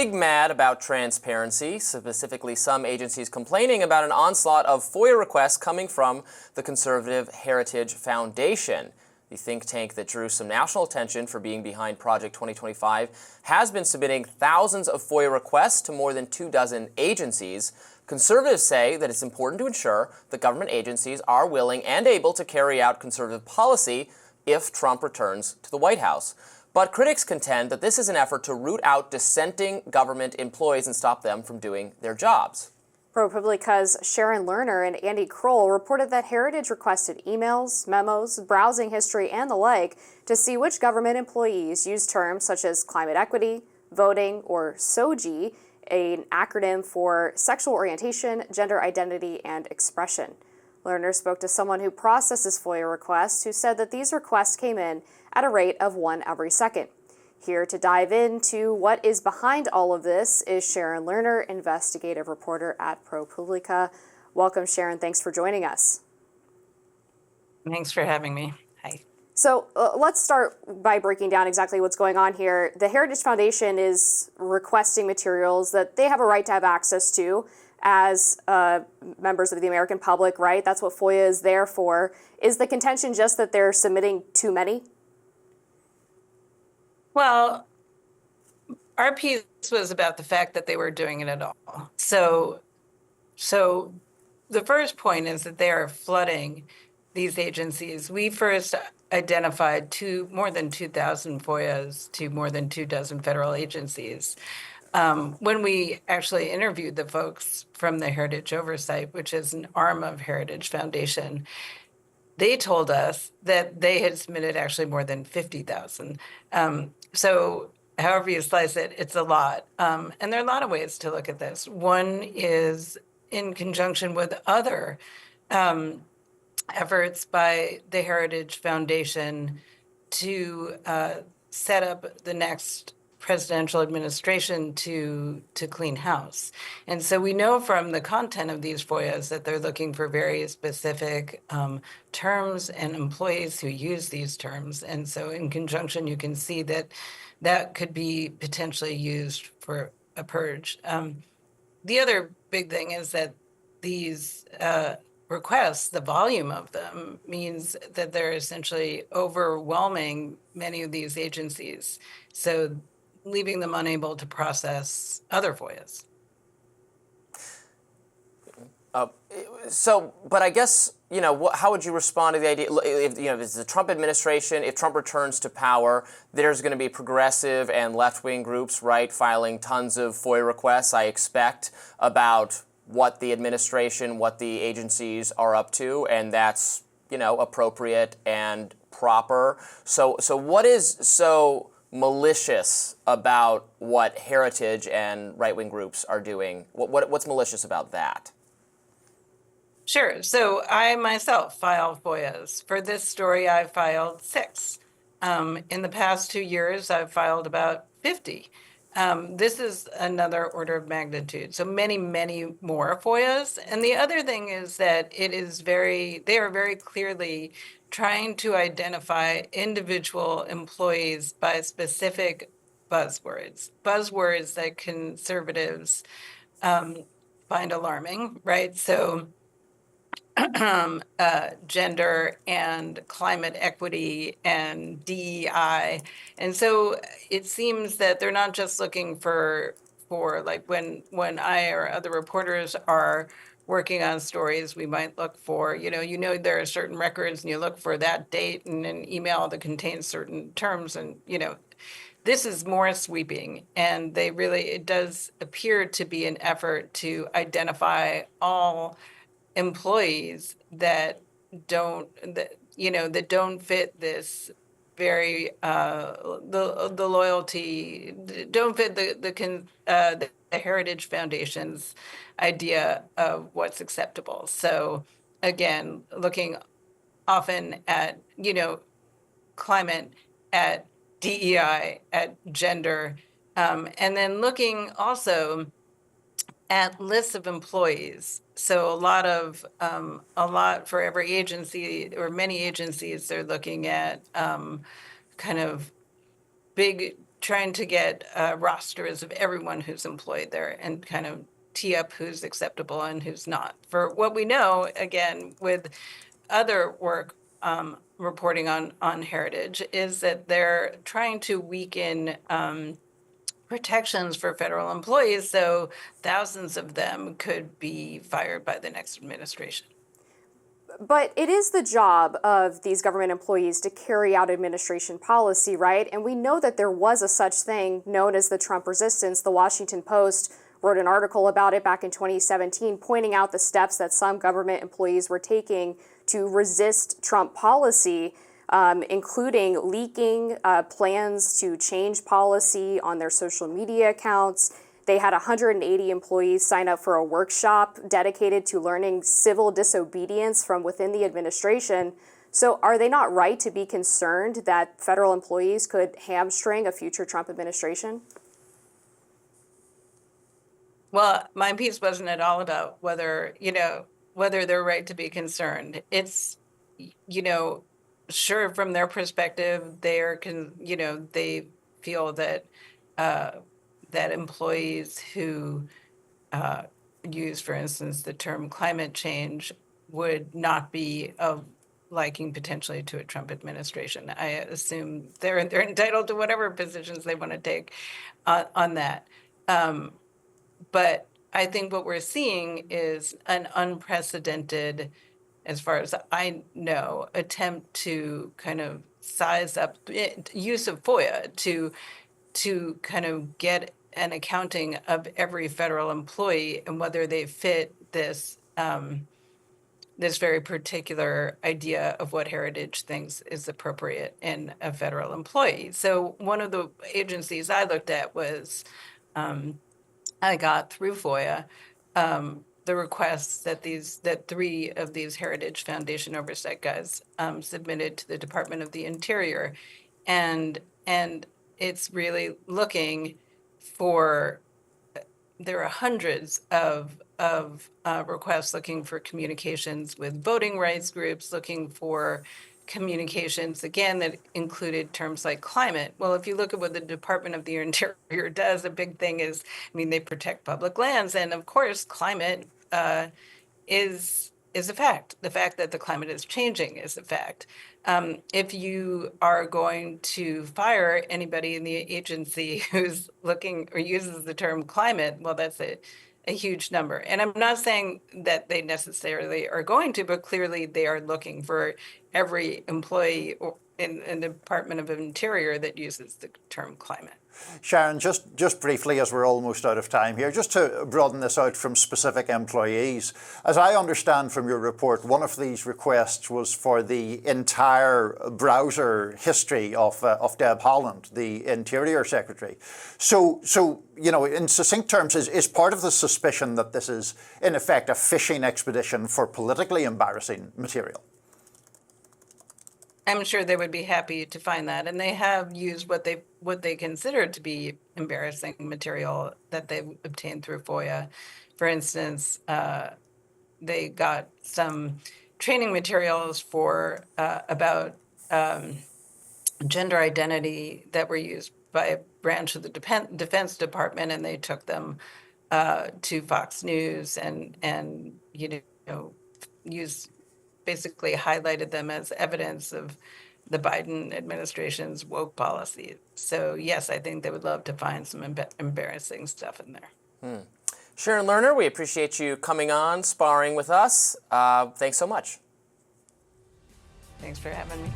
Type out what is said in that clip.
big mad about transparency, specifically some agencies complaining about an onslaught of FOIA requests coming from the conservative Heritage Foundation. The think tank that drew some national attention for being behind Project 2025 has been submitting thousands of FOIA requests to more than 24 agencies. Conservatives say that it's important to ensure that government agencies are willing and able to carry out conservative policy if Trump returns to the White House. But critics contend that this is an effort to root out dissenting government employees and stop them from doing their jobs. ProPublica's Sharon Lerner and Andy Kroll reported that Heritage requested emails, memos, browsing history, and the like to see which government employees use terms such as climate equity, voting, or SOGI, an acronym for sexual orientation, gender identity, and expression. Lerner spoke to someone who processes FOIA requests who said that these requests came in at a rate of one every second. Here to dive into what is behind all of this is Sharon Lerner, investigative reporter at ProPublica. Welcome, Sharon. Thanks for joining us. Thanks for having me. Hi. So let's start by breaking down exactly what's going on here. The Heritage Foundation is requesting materials that they have a right to have access to as members of the American public, right? That's what FOIA is there for. Is the contention just that they're submitting too many? Well, our piece was about the fact that they were doing it at all. So the first point is that they are flooding these agencies. We first identified more than 2,000 FOIAs to more than 24 federal agencies. When we actually interviewed the folks from the Heritage Oversight, which is an arm of Heritage Foundation, they told us that they had submitted actually more than 50,000. So however you slice it, it's a lot. And there are a lot of ways to look at this. One is in conjunction with other efforts by the Heritage Foundation to set up the next presidential administration to clean house. And so we know from the content of these FOIAs that they're looking for very specific terms and employees who use these terms. And so in conjunction, you can see that that could be potentially used for a purge. The other big thing is that these requests, the volume of them, means that they're essentially overwhelming many of these agencies. So leaving them unable to process other FOIAs. But I guess, how would you respond to the idea, if it's the Trump administration, if Trump returns to power, there's going to be progressive and left-wing groups, right, filing tons of FOIA requests, I expect, about what the administration, what the agencies are up to, and that's, appropriate and proper. So what is so malicious about what Heritage and right-wing groups are doing? What's malicious about that? Sure. So I myself file FOIAs. For this story, I filed 6. In the past 2 years, I've filed about 50. This is another order of magnitude. So many, many more FOIAs. And the other thing is that they are very clearly trying to identify individual employees by specific buzzwords that conservatives find alarming, right? So gender and climate equity and DEI. And so it seems that they're not just looking for like when I or other reporters are working on stories, we might look for, there are certain records and you look for that date and an email that contains certain terms. And, this is more sweeping. And it does appear to be an effort to identify all employees that don't fit this very the loyalty, don't fit the Heritage Foundation's idea of what's acceptable. So again, looking often at climate, at DEI, at gender, and then looking also at lists of employees. So a lot for every agency or many agencies, they're looking at kind of big trying to get rosters of everyone who's employed there and kind of tee up who's acceptable and who's not. For what we know, again, with other work reporting on heritage, is that they're trying to weaken protections for federal employees, so thousands of them could be fired by the next administration. But it is the job of these government employees to carry out administration policy, right? And we know that there was a such thing known as the Trump resistance. The Washington Post wrote an article about it back in 2017, pointing out the steps that some government employees were taking to resist Trump policy, including leaking plans to change policy on their social media accounts. They had 180 employees sign up for a workshop dedicated to learning civil disobedience from within the administration. So are they not right to be concerned that federal employees could hamstring a future Trump administration? Well, my piece wasn't at all about whether they're right to be concerned. It's, sure, from their perspective, they feel that that employees who use, for instance, the term climate change would not be of liking potentially to a Trump administration. I assume they're entitled to whatever positions they want to take on that. But I think what we're seeing is an unprecedented, as far as I know, attempt to kind of size up use of FOIA to kind of get an accounting of every federal employee and whether they fit this this very particular idea of what Heritage thinks is appropriate in a federal employee. So one of the agencies I looked at was I got through FOIA the requests that 3 of these Heritage Foundation oversight guys submitted to the Department of the Interior, and it's really looking for. There are hundreds of requests looking for communications with voting rights groups, looking for communications, again, that included terms like climate. Well, if you look at what the Department of the Interior does, a big thing is, they protect public lands. And of course, climate is a fact. The fact that the climate is changing is a fact. If you are going to fire anybody in the agency who's looking or uses the term climate, well, that's a huge number. And I'm not saying that they necessarily are going to, but clearly they are looking for every employee in the Department of Interior that uses the term climate. Sharon, just briefly, as we're almost out of time here, just to broaden this out from specific employees. As I understand from your report, one of these requests was for the entire browser history of Deb Haaland, the Interior Secretary. So in succinct terms, is part of the suspicion that this is, in effect, a fishing expedition for politically embarrassing material? I'm sure they would be happy to find that, and they have used what they consider to be embarrassing material that they obtained through FOIA. For instance, they got some training materials for about gender identity that were used by a branch of the Defense Department, and they took them to Fox News and basically highlighted them as evidence of the Biden administration's woke policy. So yes, I think they would love to find some embarrassing stuff in there. Sharon Lerner, we appreciate you coming on, sparring with us. Thanks so much. Thanks for having me.